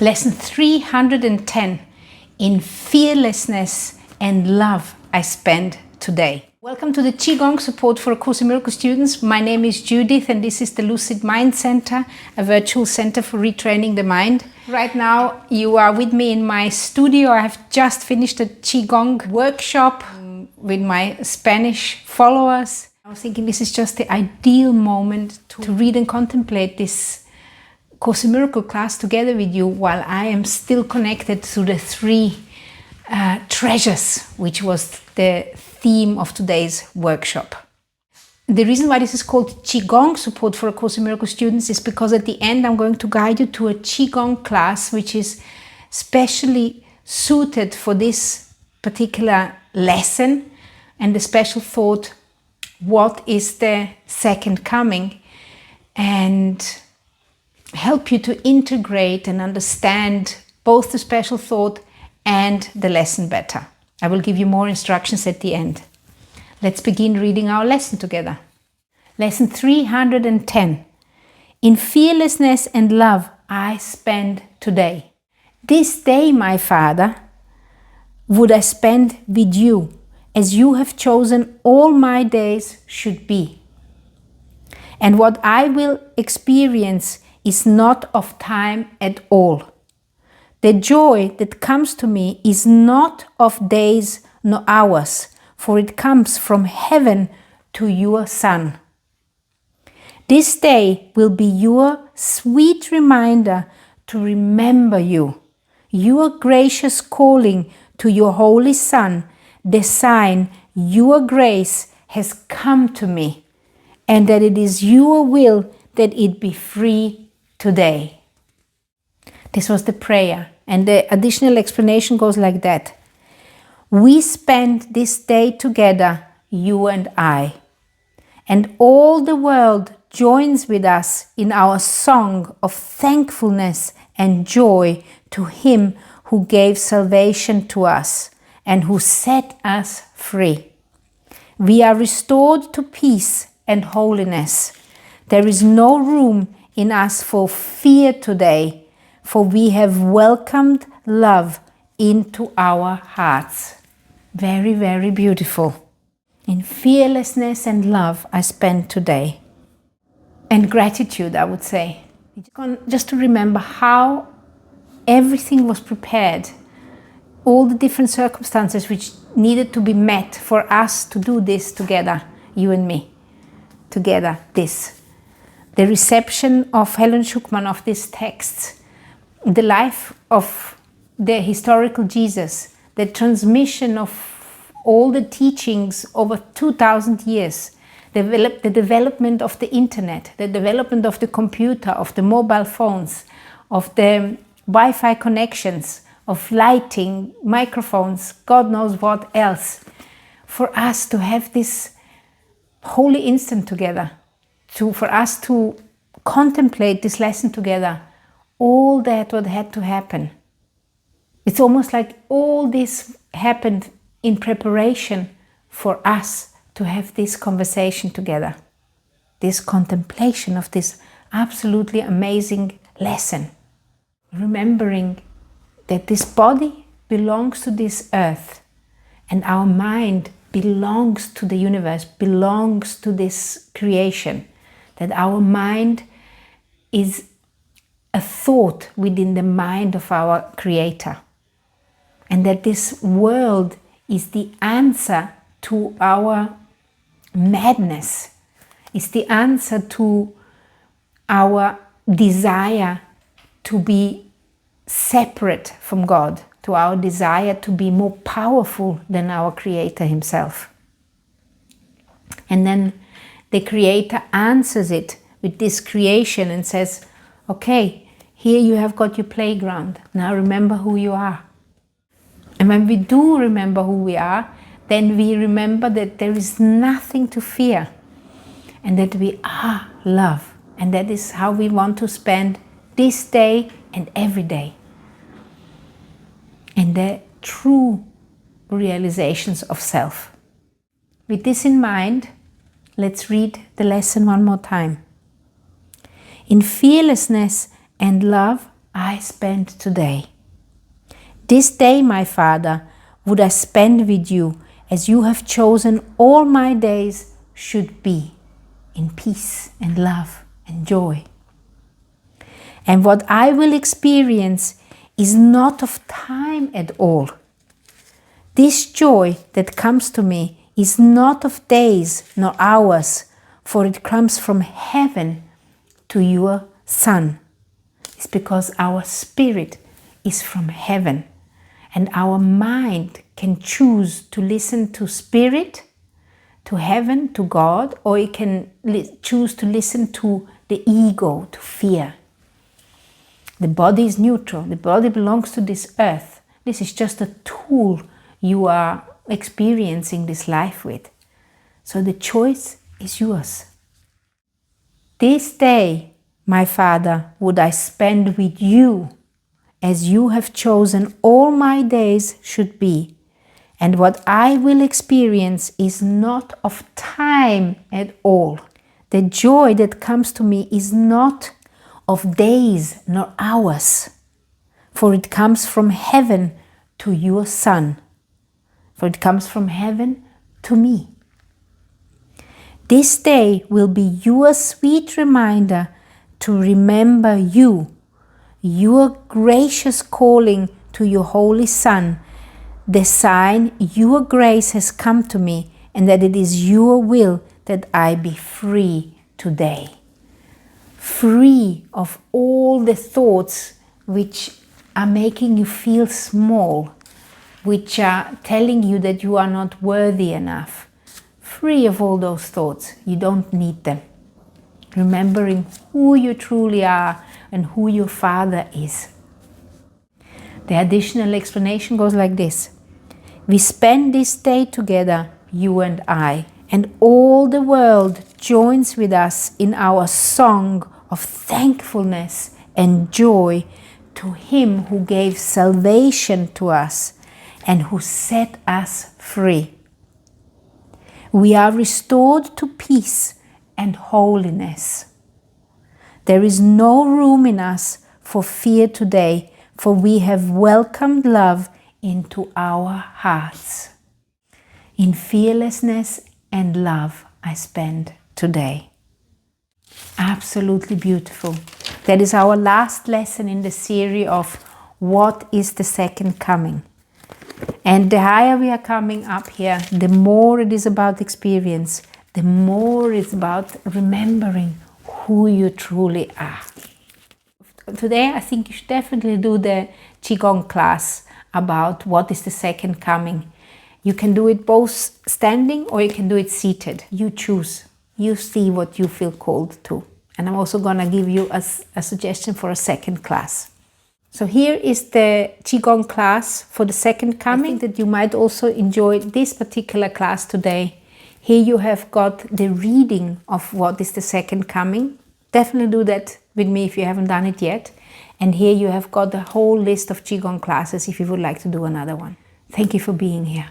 Lesson 310, in fearlessness and love I spend today. Welcome to the Qigong support for A Course in Miracles students. My name is Judith and this is the Lucid Mind Center, a virtual center for retraining the mind. Right now you are with me in my studio. I have just finished a Qigong workshop with my Spanish followers. I was thinking this is just the ideal moment to read and contemplate this Course in Miracles class together with you while I am still connected to the three treasures, which was the theme of today's workshop. The reason why this is called Qigong support for A Course in Miracles students is because at the end I'm going to guide you to a Qigong class which is specially suited for this particular lesson, and the special thought, what is the second coming, and help you to integrate and understand both the special thought and the lesson better. I will give you more instructions at the end. Let's begin reading our lesson together. Lesson 310. In fearlessness and love I spend today. This day, my Father, would I spend with you, as you have chosen all my days should be. And what I will experience is not of time at all. The joy that comes to me is not of days nor hours, for it comes from heaven to your Son. This day will be your sweet reminder to remember you, your gracious calling to your Holy Son, the sign your grace has come to me, and that it is your will that it be free today. This was the prayer, and the additional explanation goes like that. We spend this day together, you and I, and all the world joins with us in our song of thankfulness and joy to Him who gave salvation to us and who set us free. We are restored to peace and holiness. There is no room in us for fear today, for we have welcomed love into our hearts. Very, very beautiful. In fearlessness and love I spend today. And gratitude, I would say. Just to remember how everything was prepared, all the different circumstances which needed to be met for us to do this together, you and me, together, this. The reception of Helen Schuckman of these texts, the life of the historical Jesus, the transmission of all the teachings over 2000 years, the development of the internet, the development of the computer, of the mobile phones, of the Wi-Fi connections, of lighting, microphones, God knows what else, for us to have this holy instant together, for us to contemplate this lesson together, all that what had to happen. It's almost like all this happened in preparation for us to have this conversation together, this contemplation of this absolutely amazing lesson. Remembering that this body belongs to this earth and our mind belongs to the universe, belongs to this creation. That our mind is a thought within the mind of our Creator. And that this world is the answer to our madness, is the answer to our desire to be separate from God, to our desire to be more powerful than our Creator Himself. And then the Creator answers it with this creation and says, okay, here you have got your playground. Now remember who you are. And when we do remember who we are, then we remember that there is nothing to fear and that we are love. And that is how we want to spend this day and every day. And the true realizations of self. With this in mind, let's read the lesson one more time. In fearlessness and love I spend today. This day, my Father, would I spend with you as you have chosen all my days should be, in peace and love and joy. And what I will experience is not of time at all. This joy that comes to me is not of days nor hours, for it comes from heaven to your Son. It's because our spirit is from heaven, and our mind can choose to listen to spirit, to heaven, to God, or it can choose to listen to the ego, to fear. The body is neutral. The body belongs to this earth. This is just a tool you are experiencing this life with. So the choice is yours. This day, my Father, would I spend with you as you have chosen all my days should be. And what I will experience is not of time at all. The joy that comes to me is not of days nor hours, for it comes from heaven to your Son, for it comes from heaven to me. This day will be your sweet reminder to remember you, your gracious calling to your Holy Son, the sign your grace has come to me, and that it is your will that I be free today. Free of all the thoughts which are making you feel small, which are telling you that you are not worthy enough. Free of all those thoughts. You don't need them. Remembering who you truly are and who your Father is. The additional explanation goes like this. We spend this day together, you and I, and all the world joins with us in our song of thankfulness and joy to Him who gave salvation to us and who set us free. We are restored to peace and holiness. There is no room in us for fear today, for we have welcomed love into our hearts. In fearlessness and love I spend today. Absolutely beautiful. That is our last lesson in the series of what is the second coming. And the higher we are coming up here, the more it is about experience, the more it's about remembering who you truly are. Today I think you should definitely do the Qigong class about what is the second coming. You can do it both standing or you can do it seated. You choose. You see what you feel called to. And I'm also going to give you a suggestion for a second class. So here is the Qigong class for the second coming. I think that you might also enjoy this particular class today. Here you have got the reading of what is the second coming. Definitely do that with me if you haven't done it yet. And here you have got the whole list of Qigong classes if you would like to do another one. Thank you for being here.